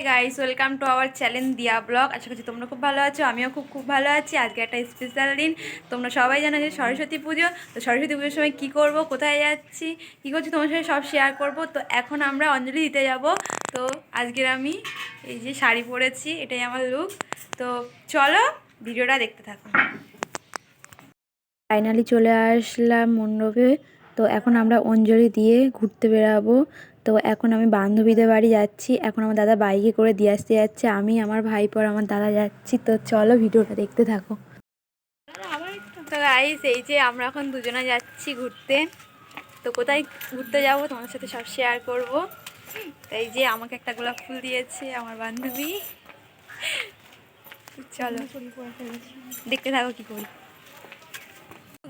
Guys, welcome to our channel দিয়া blog. আশা করছি তোমরা খুব ভালো আছো, আমিও খুব ভালো আছি। আজকে একটা স্পেশাল দিন। তোমরা সবাই জানো যে সরস্বতী পুজো। তো সরস্বতী পুজোর সময় কী করব, কোথায় যাচ্ছি, কী করছি তোমার সাথে সব শেয়ার করব। তো এখন আমরা অঞ্জলি দিতে যাব। তো আজকের আমি এই যে শাড়ি পরেছি, এটাই আমার লুক। তো চলো ভিডিওটা দেখতে থাকো। ফাইনালি চলে আসলাম মণ্ডপে। তো এখন আমরা অঞ্জলি দিয়ে ঘুরতে বেরাবো। তো এখন আমি বান্ধবীদের বাড়ি যাচ্ছি। এখন আমার দাদা বাইকে করে দিয়ে আসতে যাচ্ছে, আমি আমার ভাইপর আমার দাদা যাচ্ছি। তো চলো ভিডিওটা দেখতে থাকো। তো গাইস, এই যে আমরা এখন দুজনে যাচ্ছি ঘুরতে। তো কোথায় ঘুরতে যাব তোমার সাথে সব শেয়ার করব। এই যে আমাকে একটা গোলাপ ফুল দিয়েছে আমার বান্ধবী। চলো দেখতে থাকো কি করি।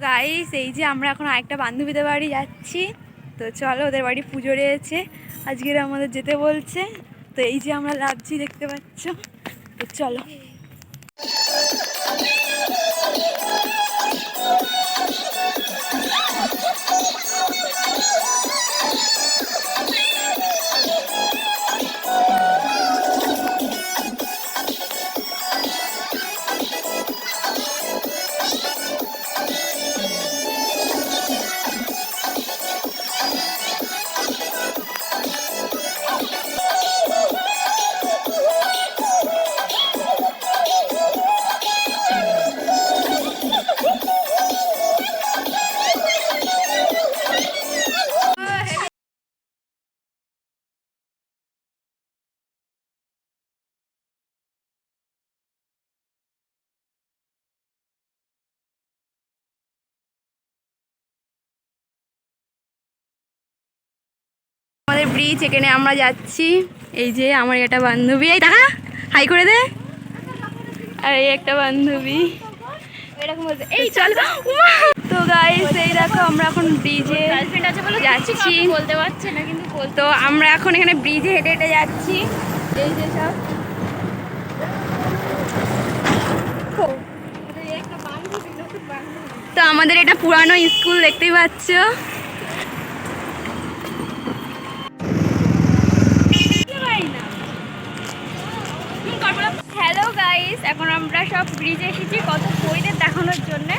গাইস, এই যে আমরা এখন আরেকটা বান্ধবীদের বাড়ি যাচ্ছি। তো চলো, ওদের বাড়ি পুজো রয়েছে আজকের, আমাদের যেতে বলছে। তো এই যে আমরা লাভছি, দেখতে পাচ্ছ। তো চলো। আমাদের ব্রিজ, এখানে আমরা যাচ্ছি। এই যে আমার একটা বান্ধবী, এই দেখা হাই করে দে। আর এই একটা বান্ধবী এরকম বলতে, এই চল। তো গাইস, এই দেখো আমরা এখন ব্রিজে যাচ্ছি, বলতে পারছে না কিন্তু। তো আমরা এখন এখানে ব্রিজে হেঁটে হেঁটে যাচ্ছি। এই যে সব তো আমাদের এটা পুরানো স্কুল, দেখতেই পাচ্ছ। হ্যালো গাইস, এখন আমরা সব ব্রিজে এসেছি কত বইদের দেখানোর জন্য।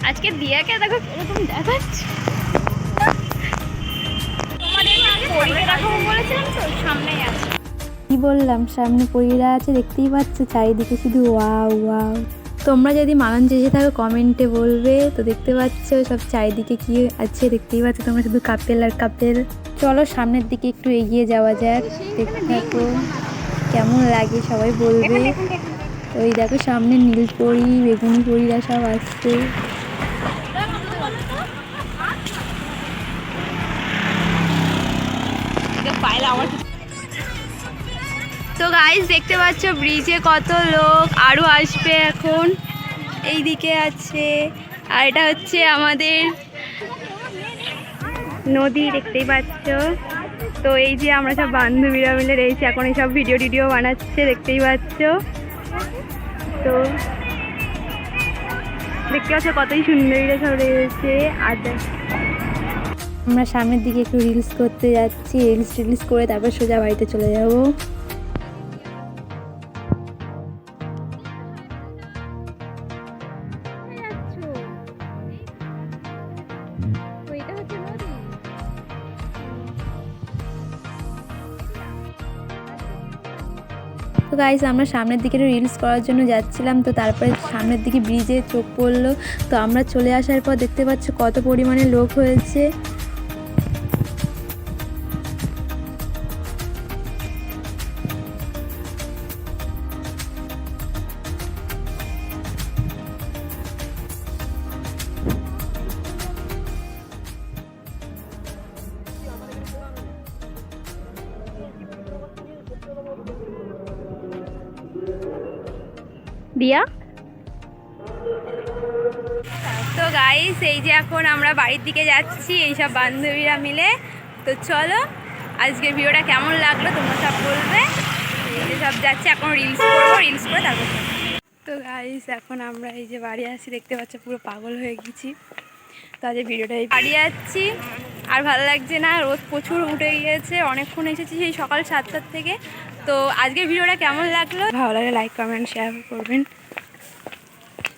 আজকে দিয়াকে দেখো এরকম দেখাচ্ছি। তোমাদের পরীকে দেখাবো বলেছিলাম, তো সামনেই আছে। কি বললাম, সামনে পরীরা আছে, দেখতেই পাচ্ছ। চারিদিকে শুধু ওয়াও ওয়াও। তোমরা যদি মালঞ্চ এসে থাকো কমেন্টে বলবে। তো দেখতে পাচ্ছ সব চারিদিকে কি আছে, দেখতেই পাচ্ছ তোমরা, শুধু কাপেল আর কাপেল। চলো সামনের দিকে একটু এগিয়ে যাওয়া যাক, দেখতে থাকো কেমন লাগে সবাই বলবে। তো এই দেখো সামনে নীল পরি, বেগুনি পরিরা সব আসছে। তো গাইস, দেখতে পাচ্ছ ব্রিজে কত লোক আরও আসবে এখন। এই দিকে আছে, আর এটা হচ্ছে আমাদের নদী, দেখতেই পাচ্ছ। তো এই যে আমরা সব বান্ধবীরা মিলে রয়েছি, এখন এই সব ভিডিও টিডিও বানাচ্ছে, দেখতেই পাচ্ছ। তো দেখতে পাচ্ছ কতই সুন্দরীরা সব রয়েছে। আর আমরা সামনের দিকে একটু রিলস করতে যাচ্ছি, রিলস করে তারপর সোজা বাড়িতে চলে যাব। তো গাইস, আমরা সামনের দিকে রিলস করার জন্য যাচ্ছিলাম। তো তারপরে সামনের দিকে ব্রিজে চোখ পড়লো। তো আমরা চলে আসার পর দেখতে পাচ্ছ কত পরিমাণে লোক হয়েছে। দিয়া। তো গাইস, এই যে এখন আমরা বাড়ির দিকে যাচ্ছি এইসব বান্ধবীরা মিলে। তো চলো, আজকের ভিডিওটা কেমন লাগলো তোমরা সব বলবে। এই সব যাচ্ছে, এখন রিলস করবো, রিলস করে তারপর। তো গাইস, এখন আমরা এই যে বাড়ি আসছি, দেখতে পাচ্ছ পুরো পাগল হয়ে গেছি। তো আজ ভিডিওটা বাড়ি যাচ্ছি। আর ভালো লাগছে না, রোদ প্রচুর উঠে গিয়েছে, অনেকক্ষণ এসেছি সেই সকাল 7টার থেকে। তো আজকের ভিডিওটা কেমন লাগলো, ভালো লাগলে লাইক কমেন্ট শেয়ার করবেন।